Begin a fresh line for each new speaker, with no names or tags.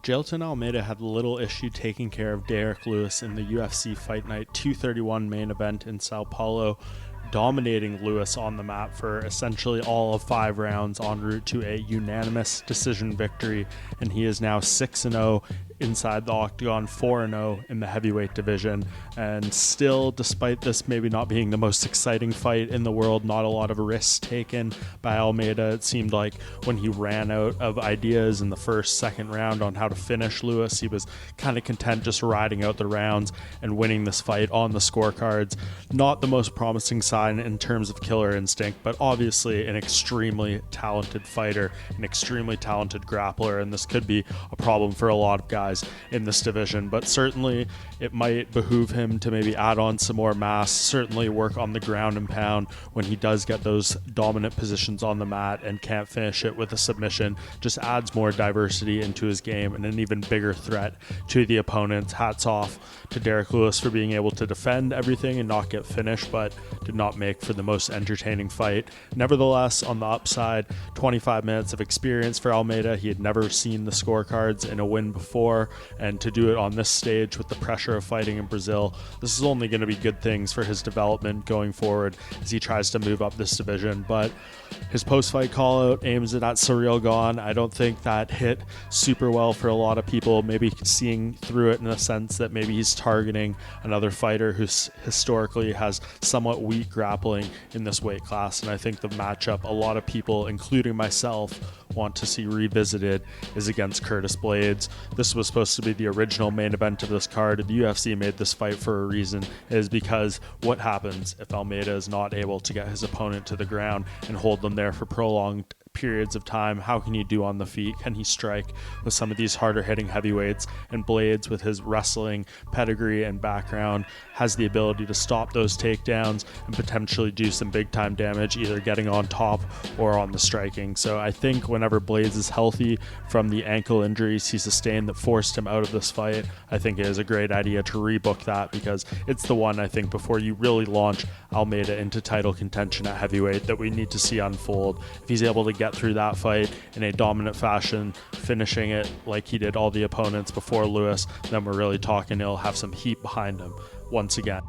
Jailton Almeida had little issue taking care of Derrick Lewis in the UFC Fight Night 231 main event in Sao Paulo, dominating Lewis on the mat for essentially all of 5 rounds en route to a unanimous decision victory, and he is now 6-0 inside the octagon, 4-0 in the heavyweight division. And still, despite this maybe not being the most exciting fight in the world, not a lot of risks taken by Almeida. It seemed like when he ran out of ideas in the first, second round on how to finish Lewis, he was kind of content just riding out the rounds and winning this fight on the scorecards. Not the most promising sign in terms of killer instinct, but obviously an extremely talented fighter, an extremely talented grappler, and this could be a problem for a lot of guys in this division. But certainly it might behoove him to maybe add on some more mass, certainly work on the ground and pound when he does get those dominant positions on the mat and can't finish it with a submission. Just adds more diversity into his game and an even bigger threat to the opponents. Hats off to Derrick Lewis for being able to defend everything and not get finished, but did not make for the most entertaining fight. Nevertheless, on the upside, 25 minutes of experience for Almeida. He had never seen the scorecards in a win before, and to do it on this stage with the pressure of fighting in Brazil, this is only going to be good things for his development going forward as he tries to move up this division. But his post-fight call-out aims at that surreal gone. I don't think that hit super well for a lot of people, maybe seeing through it in a sense that maybe he's targeting another fighter who historically has somewhat weak grappling in this weight class. And I think the matchup a lot of people, including myself, want to see revisited is against Curtis Blaydes. This was supposed to be the original main event of this card. The UFC made this fight for a reason. It is because what happens if Almeida is not able to get his opponent to the ground and hold them there for prolonged periods of time? How can he do on the feet? Can he strike with some of these harder hitting heavyweights? And Blaydes, with his wrestling pedigree and background, has the ability to stop those takedowns and potentially do some big time damage, either getting on top or on the striking. So I think whenever Blaydes is healthy from the ankle injuries he sustained that forced him out of this fight, I think it is a great idea to rebook that, because it's the one, I think, before you really launch Almeida into title contention at heavyweight, that we need to see unfold. If he's able to get through that fight in a dominant fashion, finishing it like he did all the opponents before Lewis, then we're really talking he'll have some heat behind him once again.